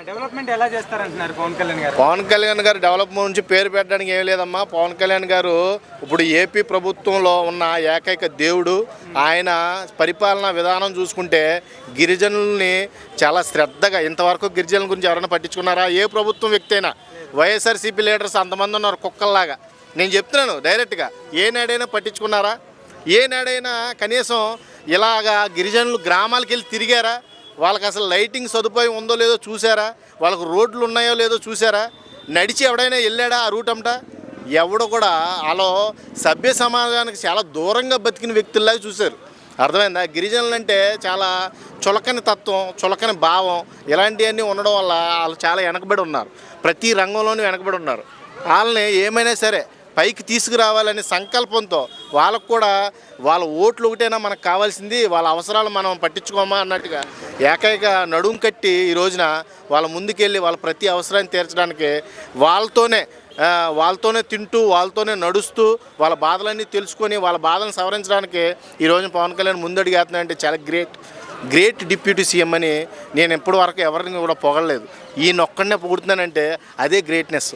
Development ఎలా చేస్తారంటున్నారు పవన్ కళ్యాణ్ గారు? పవన్ కళ్యాణ్ గారు డెవలప్మెంట్ నుంచి పేరు పెట్టడానికి ఏం లేదమ్మా. పవన్ కళ్యాణ్ గారు ఇప్పుడు ఏపీ ప్రభుత్వంలో ఉన్న ఏకైక దేవుడు. ఆయన పరిపాలనా విధానం చూసుకుంటే గిరిజనుల్ని చాలా శ్రద్ధగా, ఇంతవరకు గిరిజనుల గురించి ఎవరైనా పట్టించుకున్నారా? ఏ ప్రభుత్వం వ్యక్తి అయినా. వైఎస్ఆర్సీపీ లీడర్స్ అంతమంది ఉన్నారు కుక్కల్లాగా. నేను చెప్తున్నాను డైరెక్ట్గా, ఏనాడైనా పట్టించుకున్నారా? ఏనాడైనా కనీసం ఇలాగా గిరిజనులు గ్రామాలకు వెళ్ళి తిరిగారా? వాళ్ళకి అసలు లైటింగ్ సదుపాయం ఉందో లేదో చూసారా? వాళ్ళకు రోడ్లు ఉన్నాయో లేదో చూసారా? నడిచి ఎవడైనా వెళ్ళాడా ఆ రూట్ అంట? ఎవడు కూడా అలా సభ్య సమాజానికి చాలా దూరంగా బతికిన వ్యక్తుల్లాగా చూశారు. అర్థమైందా? గిరిజనులు అంటే చాలా చులకని తత్వం, చులకని భావం, ఇలాంటివన్నీ ఉండడం వల్ల వాళ్ళు చాలా వెనకబడి ఉన్నారు. ప్రతి రంగంలోనూ వెనకబడి ఉన్నారు. వాళ్ళని ఏమైనా సరే పైకి తీసుకురావాలనే సంకల్పంతో వాళ్ళకు కూడా వాళ్ళ ఓట్లు ఒకటైనా మనకు కావాల్సింది, వాళ్ళ అవసరాలు మనం పట్టించుకోమా అన్నట్టుగా ఏకైక నడుం కట్టి ఈ రోజున వాళ్ళ ముందుకెళ్ళి వాళ్ళ ప్రతి అవసరాన్ని తీర్చడానికి వాళ్ళతోనే తింటూ, వాళ్ళతోనే నడుస్తూ, వాళ్ళ బాధలన్నీ తెలుసుకొని వాళ్ళ బాధలను సవరించడానికి ఈరోజు పవన్ కళ్యాణ్ ముందడుగు వేస్తున్నాడంటే చాలా గ్రేట్ డిప్యూటీ సీఎం అని నేను ఇప్పటి వరకు ఎవరిని కూడా పొగడలేదు. ఈయనొక్కడనే పొగుడుతున్నానంటే అదే గ్రేట్నెస్.